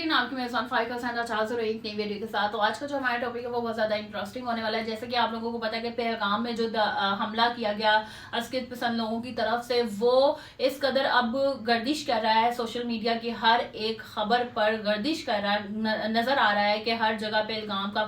नाजरीन, आपकी मेज़बान फाइका सैन आज एक नई वीडियो के साथ। तो आज का जो हमारा टॉपिक है वो बहुत ज़्यादा इंटरेस्टिंग होने वाला है। जैसे कि आप लोगों को पता है कि पहलगाम में जो हमला किया गया अस्कित पसंद लोगों की तरफ से, वो इस कदर अब गर्दिश कर रहा है, सोशल मीडिया की हर एक खबर पर गर्दिश कर रहा है, नज़र आ रहा है कि हर जगह पहलगाम का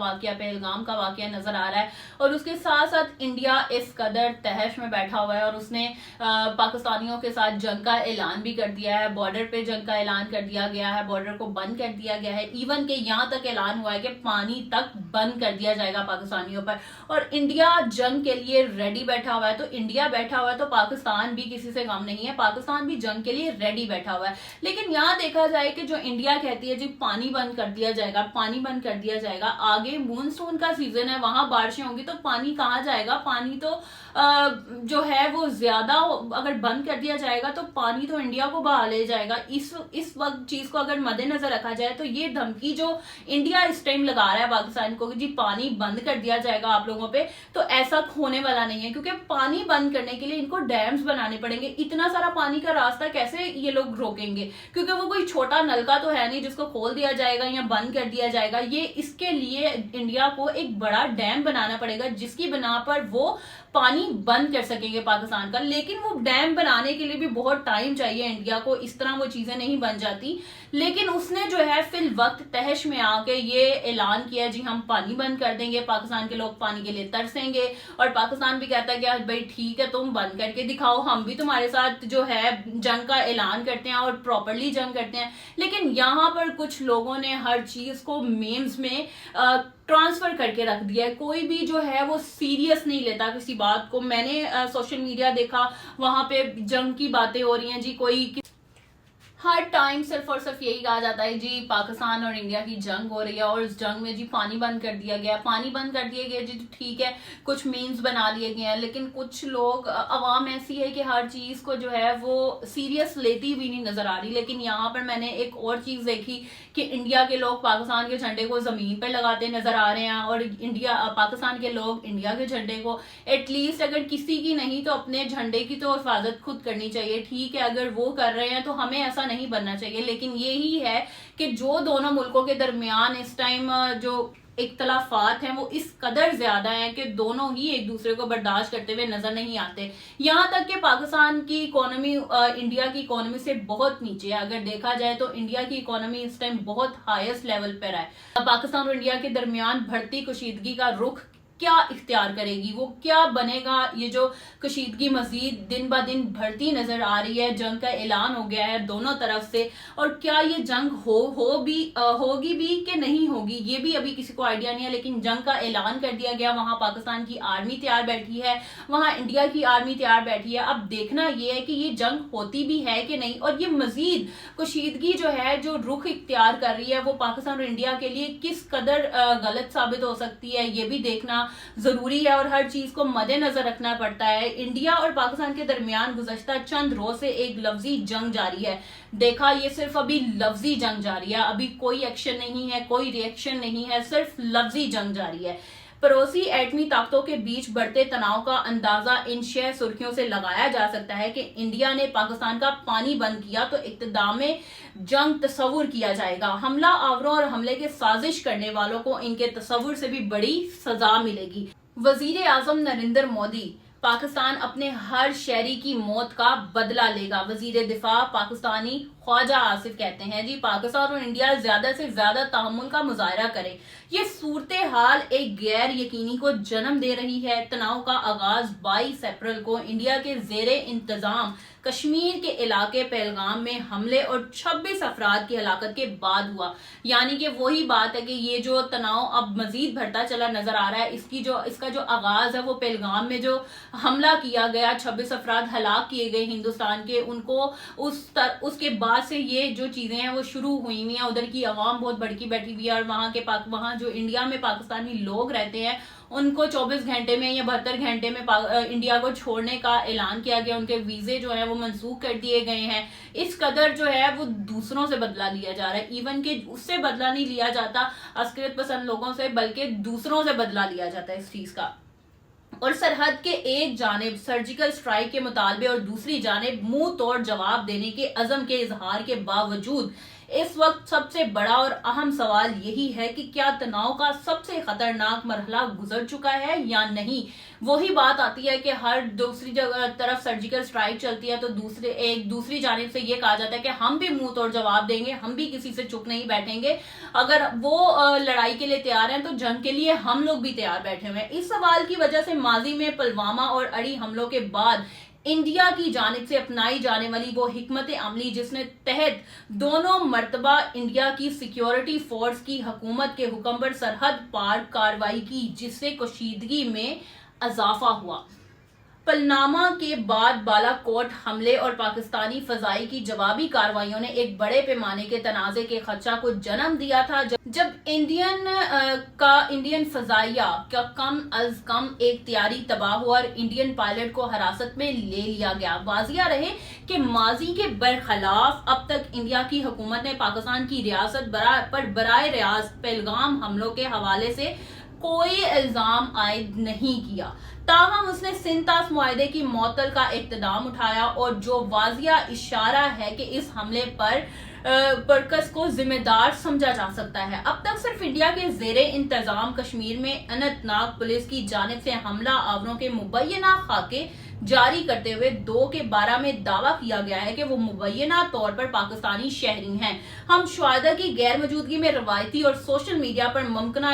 वाक़या नज़र आ रहा है। और उसके साथ साथ इंडिया इस कदर तहश में बैठा हुआ है और उसने पाकिस्तानियों के साथ जंग का ऐलान भी कर दिया है। बॉर्डर पे जंग का ऐलान कर दिया गया है, बॉर्डर को बंद कर दिया गया है। इवन के यहाँ तक ऐलान हुआ है कि पानी तक बंद कर दिया जाएगा पाकिस्तानियों पर। और इंडिया जंग के लिए रेडी बैठा हुआ है। तो इंडिया बैठा हुआ है तो पाकिस्तान भी किसी से कम नहीं है, पाकिस्तान भी जंग के लिए रेडी बैठा हुआ है। लेकिन यहाँ देखा जाए कि जो इंडिया कहती है जी पानी बंद कर दिया जाएगा, पानी बंद कर दिया जाएगा, आगे मानसून का सीजन है, वहां बारिशें होंगी तो पानी कहाँ जाएगा? पानी तो जो है वो ज्यादा अगर बंद कर दिया जाएगा तो पानी तो इंडिया को बहा ले जाएगा। इस वक्त चीज को अगर मद्देनजर रखा जाए तो ये धमकी जो इंडिया इस टाइम लगा रहा है पाकिस्तान को कि जी पानी बंद कर दिया जाएगा आप लोगों पे, तो ऐसा होने वाला नहीं है। क्योंकि पानी बंद करने के लिए इनको डैम्स बनाने पड़ेंगे। इतना सारा पानी का रास्ता कैसे ये लोग रोकेंगे? क्योंकि वो कोई छोटा नलका तो है नहीं जिसको खोल दिया जाएगा या बंद कर दिया जाएगा। ये इसके लिए इंडिया को एक बड़ा डैम बनाना पड़ेगा जिसकी बिना पर वो पानी बंद कर सकेंगे पाकिस्तान का। लेकिन वो डैम बनाने के लिए भी बहुत टाइम चाहिए इंडिया को, इस तरह वो चीजें नहीं बन जाती। लेकिन उसने जो है फिल वक्त तहश में आके ये ऐलान किया जी हम पानी बंद कर देंगे, पाकिस्तान के लोग पानी के लिए तरसेंगे। और पाकिस्तान भी कहता है कि भाई ठीक है, तुम बंद करके दिखाओ, हम भी तुम्हारे साथ जो है जंग का ऐलान करते हैं और प्रॉपरली जंग करते हैं। लेकिन यहाँ पर कुछ लोगों ने हर चीज को मीम्स में ट्रांसफर करके रख दिया है। कोई भी जो है वो सीरियस नहीं लेता किसी बात को। मैंने सोशल मीडिया देखा, वहां पे जंग की बातें हो रही हैं जी, कोई हर टाइम सिर्फ और सिर्फ यही कहा जाता है जी पाकिस्तान और इंडिया की जंग हो रही है और उस जंग में जी पानी बंद कर दिया गया, पानी बंद कर दिया गया जी, तो ठीक है, कुछ मीम्स बना लिए गए हैं। लेकिन कुछ लोग, अवाम ऐसी है कि हर चीज को जो है वो सीरियस लेती भी नहीं नजर आ रही। लेकिन यहाँ पर मैंने एक और चीज देखी कि इंडिया के लोग पाकिस्तान के झंडे को जमीन पर लगाते नजर आ रहे हैं और पाकिस्तान के लोग इंडिया के झंडे को, एटलीस्ट अगर किसी की नहीं तो अपने झंडे की तो हिफाजत खुद करनी चाहिए। ठीक है, अगर वो कर रहे हैं तो हमें ऐसा नहीं बनना चाहिए। लेकिन यही है कि जो दोनों मुल्कों के दरमियान इस टाइम जो इख्तलाफात हैं वो इस कदर ज्यादा हैं कि दोनों ही एक दूसरे को बर्दाश्त करते हुए नजर नहीं आते। यहाँ तक कि पाकिस्तान की इकोनॉमी इंडिया की इकोनॉमी से बहुत नीचे है। अगर देखा जाए तो इंडिया की इकोनॉमी इस टाइम बहुत हाईएस्ट लेवल पर है। पाकिस्तान और इंडिया के दरमियान बढ़ती कशीदगी का रुख क्या इख्तियार करेगी, वो क्या बनेगा? ये जो कशीदगी मजीद दिन ब दिन बढ़ती नजर आ रही है, जंग का ऐलान हो गया है दोनों तरफ से, और क्या ये जंग होगी भी कि नहीं होगी ये भी अभी किसी को आइडिया नहीं है। लेकिन जंग का ऐलान कर दिया गया, वहां पाकिस्तान की आर्मी तैयार बैठी है, वहां इंडिया की आर्मी तैयार बैठी है। अब देखना ये है कि ये जंग होती भी है कि नहीं, और ये मजीद कशीदगी जो है, जो रुख इख्तियार कर रही है, वो पाकिस्तान और इंडिया के लिए किस कदर गलत साबित हो सकती है, ये भी देखना जरूरी है। और हर चीज को मद्देनजर रखना पड़ता है। इंडिया और पाकिस्तान के दरमियान गुज़श्ता चंद रोज से एक लफ्जी जंग जारी है। देखा, ये सिर्फ अभी लफ्जी जंग जारी है, अभी कोई एक्शन नहीं है, कोई रिएक्शन नहीं है, सिर्फ लफ्जी जंग जारी है। पड़ोसी एटमी ताकतों के बीच बढ़ते तनाव का अंदाजा इन 6 सुर्खियों से लगाया जा सकता है कि इंडिया ने पाकिस्तान का पानी बंद किया तो इक्तदाम जंग तस्वुर किया जाएगा। हमला आवरों और हमले के साजिश करने वालों को इनके तस्वुर से भी बड़ी सजा मिलेगी। वजीर आजम नरेंद्र मोदी, पाकिस्तान अपने हर शहरी की मौत का बदला लेगा। वजीर दिफा पाकिस्तानी ख्वाजा आसिफ कहते हैं जी पाकिस्तान और इंडिया ज्यादा से ज्यादा तहम्मुल का मुजाहरा करे। ये सूरत हाल एक गैर यकीनी को जन्म दे रही है। तनाव का आगाज 22 अप्रैल को इंडिया के जेरे इंतजाम कश्मीर के इलाके पहलगाम में हमले और 26 अफराद की हलाकत के बाद हुआ। यानी कि वही बात है कि ये जो तनाव अब मजीद बढ़ता चला नजर आ रहा है। इसका जो आगाज है वो पहलगाम में जो हमला किया गया, 26 अफराद हलाक किए गए हिंदुस्तान के, उनको उसके बाद से ये जो चीजें हैं वो शुरू हुई हुई हैं। उधर की आवाम बहुत भड़की बैठी हुई है और वहां जो इंडिया में पाकिस्तानी लोग रहते हैं उनको 24 घंटे में या 72 घंटे में इंडिया को छोड़ने का ऐलान किया गया। उनके वीजे जो है वो मंसूख कर दिए गए हैं। इस कदर जो है वो दूसरों से बदला लिया जा रहा है। इवन के उससे बदला नहीं लिया जाता अस्करियत पसंद लोगों से, बल्कि दूसरों से बदला लिया जाता है इस चीज का। और सरहद के एक जानिब सर्जिकल स्ट्राइक के मुतालबे और दूसरी जानिब मुंह तोड़ जवाब देने के अज़म के इजहार के बावजूद इस वक्त सबसे बड़ा और अहम सवाल यही है कि क्या तनाव का सबसे खतरनाक मरहला गुजर चुका है या नहीं। वही बात आती है कि हर दूसरी तरफ सर्जिकल स्ट्राइक चलती है तो दूसरी जानिब से ये कहा जाता है कि हम भी मुंह तोड़ जवाब देंगे, हम भी किसी से चुप नहीं बैठेंगे। अगर वो लड़ाई के लिए तैयार हैं तो जंग के लिए हम लोग भी तैयार बैठे हुए हैं। इस सवाल की वजह से माजी में पुलवामा और अड़ी हमलों के बाद इंडिया की जानिब से अपनाई जाने वाली वो हिकमत अमली जिसने तहत दोनों मर्तबा इंडिया की सिक्योरिटी फोर्स की हुकूमत के हुक्म पर सरहद पार कार्रवाई की, जिससे कशीदगी में इजाफा हुआ। पुलवामा के बाद बालाकोट हमले और पाकिस्तानी फजाई की जवाबी कार्रवाइयों ने एक बड़े पैमाने के तनाज़े के खदशा को जन्म दिया था। जब इंडियन फजाइया का कम अज कम एक तैयारी तबाह हुआ और इंडियन पायलट को हिरासत में ले लिया गया। वाजिया रहे कि माजी के बरखिलाफ अब तक इंडिया की हुकूमत ने पाकिस्तान की रियासत पर बराए रास्त पहलगाम हमलों के हवाले से कोई इल्जाम आयद नहीं किया। ताहम उसने सिंतास मुआहदे की मौतल का इक़्तिदाम उठाया और जो वाजिया इशारा है कि इस हमले पर बरकस को जिम्मेदार समझा जा सकता है। अब तक सिर्फ इंडिया के ज़ेरे इंतजाम कश्मीर में अनंतनाग पुलिस की जानिब से हमला आवरों के मुबैना खाके जारी करते हुए 2 के 12 में दावा किया गया है कि वो मुबैना तौर पर पाकिस्तानी शहरी हैं। हम शुहादा की गैर मौजूदगी में रवायती और सोशल मीडिया पर मुमकिन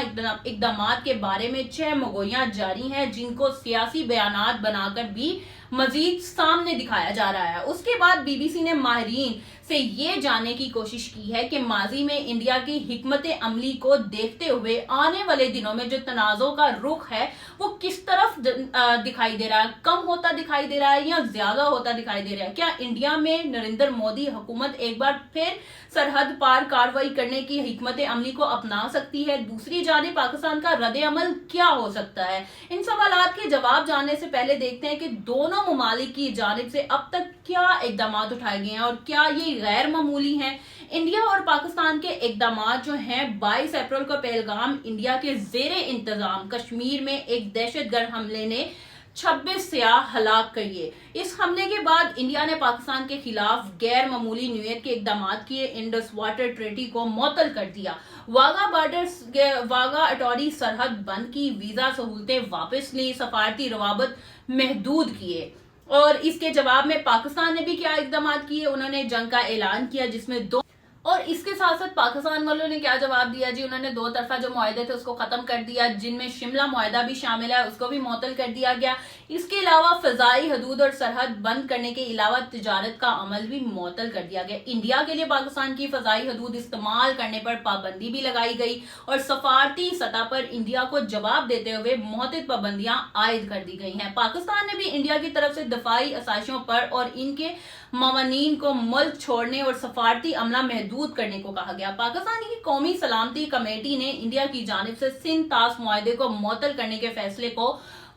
इकदाम के बारे में 6 मगोइयां जारी हैं, जिनको सियासी बयानात बनाकर भी मजीद सामने दिखाया जा रहा है। उसके बाद बीबीसी ने माहिरीन से ये जानने की कोशिश की है कि माजी में इंडिया की हिकमत अमली को देखते हुए आने वाले दिनों में जो तनाज़ों का रुख है वो किस तरफ दिखाई दे रहा है, कम होता दिखाई दे रहा है या ज्यादा होता दिखाई दे रहा है। क्या इंडिया में नरेंद्र मोदी हुकूमत एक बार फिर सरहद पार कार्रवाई करने की हिकमत अमली को अपना सकती है? दूसरी जानिब पाकिस्तान का रद्द अमल क्या हो सकता है? इन सवालात के जवाब जानने से पहले देखते हैं कि दोनों ममालिक की जानिब से अब तक क्या इकदाम उठाए गए हैं और क्या ये गैर मामूली हैं। इंडिया और पाकिस्तान के इकदाम जो हैं 22 अप्रैल को पहलगाम इंडिया के ज़ेरे इंतजाम कश्मीर में एक दहशतगर्द हमले ने 26 सियाह हलाक किए। इस हमले के बाद इंडिया ने पाकिस्तान के खिलाफ गैर मामूली नीयत के इकदाम किए। इंडस वाटर ट्रेटी को मुअत्तल कर दिया। वागा अटॉरी सरहद बंद की, वीजा सहूलतें वापस ली, सफारती रवाबत महदूद किए। और इसके जवाब में पाकिस्तान ने भी क्या इकदाम किए? उन्होंने जंग का ऐलान किया, जिसमें और इसके साथ साथ पाकिस्तान वालों ने क्या जवाब दिया जी? उन्होंने 2 तरफा जो मुआहदे थे उसको खत्म कर दिया, जिनमें शिमला मुआहदा भी शामिल है, उसको भी मुअत्तल कर दिया गया। इसके अलावा फजाई हदूद और सरहद बंद करने के अलावा तिजारत का अमल भी मुअत्तल कर दिया गया। इंडिया के लिए पाकिस्तान की फजाई हदूद इस्तेमाल करने पर पाबंदी भी लगाई गई और सफारती सतह पर इंडिया को जवाब देते हुए मुतअद्दिद पाबंदियां आयद कर दी गई हैं। पाकिस्तान ने भी इंडिया की तरफ से दफाई आसाइशों पर और इनके मवानीन को मुल्क छोड़ने और सफारती अमला महदूद करने को कहा गया। पाकिस्तान की कौमी सलामती कमेटी ने इंडिया की जानिब से सिंध तास मुआहदे को मुअत्तल करने के फैसले को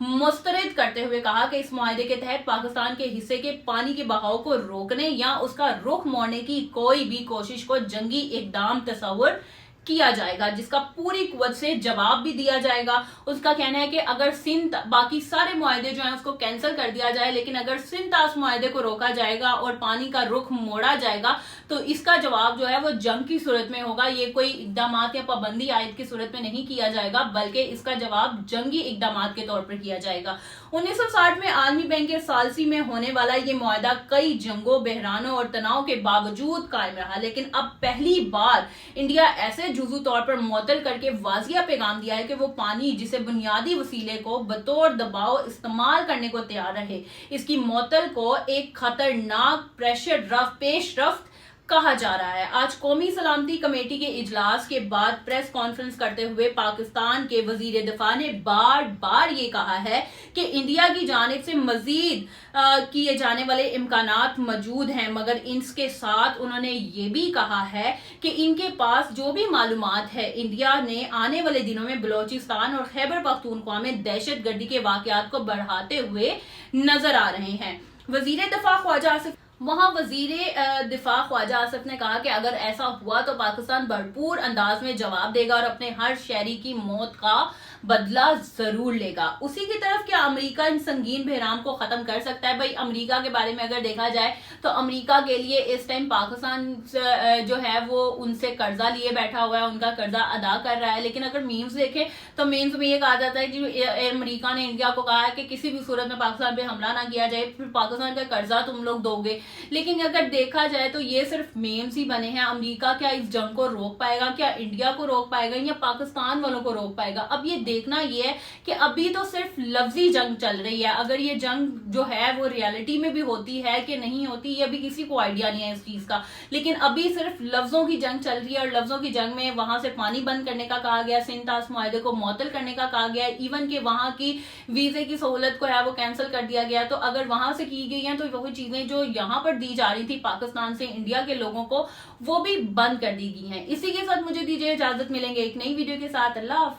मुस्तरद करते हुए कहा कि इस मुआहदे के तहत पाकिस्तान के हिस्से के पानी के बहाव को रोकने या उसका रुख मोड़ने की कोई भी कोशिश को जंगी इकदाम तस्वुर किया जाएगा, जिसका पूरी कुव्वत से जवाब भी दिया जाएगा। उसका कहना है कि अगर सिंध बाकी सारे मुआहदे जो हैं उसको कैंसिल कर दिया जाए, लेकिन अगर सिंध तास मुआहदे को रोका जाएगा और पानी का रुख मोड़ा जाएगा तो इसका जवाब जो है वो जंग की सूरत में होगा। ये कोई इकदाम या पाबंदी आयद की सूरत में नहीं किया जाएगा, बल्कि इसका जवाब जंगी इकदाम के तौर पर किया जाएगा। 1960 में आलमी बैंक के सालसी में होने वाला ये मुआहदा कई जंगों, बहरानों और तनाव के बावजूद कायम रहा, लेकिन अब पहली बार इंडिया ऐसे जुज़ू तौर पर मुअत्तल करके वाजिया पैगाम दिया है कि वो पानी जिसे बुनियादी वसीले को बतौर दबाव इस्तेमाल करने को तैयार रहे। इसकी मुअत्तल को एक खतरनाक पेशरफ्त कहा जा रहा है। आज कौमी सलामती कमेटी के इजलास के बाद प्रेस कॉन्फ्रेंस करते हुए पाकिस्तान के वजीर दिफा ने बार बार ये कहा है कि इंडिया की जानिब से मजीद किए जाने वाले इम्कानात मौजूद हैं, मगर इसके साथ उन्होंने ये भी कहा है कि इनके पास जो भी मालूमात है, इंडिया ने आने वाले दिनों में बलोचिस्तान और खैबर पख्तूनख्वा में दहशत गर्दी के वाकयात को बढ़ाते हुए नजर आ रहे हैं। वजीर दिफा ख्वाजा आसिफ ने कहा कि अगर ऐसा हुआ तो पाकिस्तान भरपूर अंदाज में जवाब देगा और अपने हर शहरी की मौत का بدلہ ضرور لے گا. اسی کی طرف کیا امریکہ ان سنگین بحران کو ختم کر سکتا ہے؟ بھائی امریکہ کے بارے میں اگر دیکھا جائے تو امریکہ کے لیے اس ٹائم پاکستان جو ہے وہ ان سے قرضہ لیے بیٹھا ہوا ہے, ان کا قرضہ ادا کر رہا ہے. لیکن اگر میمز دیکھیں تو میمز میں یہ کہا جاتا ہے کہ امریکہ نے انڈیا کو کہا ہے کہ کسی بھی صورت میں پاکستان پہ حملہ نہ کیا جائے, پھر پاکستان کا قرضہ تم لوگ دو گے. لیکن اگر دیکھا جائے تو یہ صرف میمز ہی بنے ہیں. امریکہ کیا اس جنگ کو روک پائے گا؟ کیا انڈیا کو روک پائے گا یا پاکستان والوں کو روک پائے گا؟ اب یہ دیکھنا یہ ہے کہ ابھی تو صرف لفظی جنگ چل رہی ہے. اگر یہ جنگ جو ہے وہ ریالٹی میں بھی ہوتی ہے کہ نہیں ہوتی, یہ ابھی کسی کو آئیڈیا نہیں ہے اس چیز کا. لیکن ابھی صرف لفظوں کی جنگ چل رہی ہے, اور لفظوں کی جنگ میں وہاں سے پانی بند کرنے کا کہا گیا, سندھ طاس معاہدے کو معطل کرنے کا کہا گیا, ایون کہ وہاں کی ویزے کی سہولت کو ہے وہ کینسل کر دیا گیا. تو اگر وہاں سے کی گئی ہیں تو وہ چیزیں جو یہاں پر دی جا رہی تھی پاکستان سے انڈیا کے لوگوں کو, وہ بھی بند کر دی گئی ہیں. اسی کے ساتھ مجھے دیجیے اجازت, ملیں گے ایک نئی ویڈیو کے ساتھ. اللہ حافظ.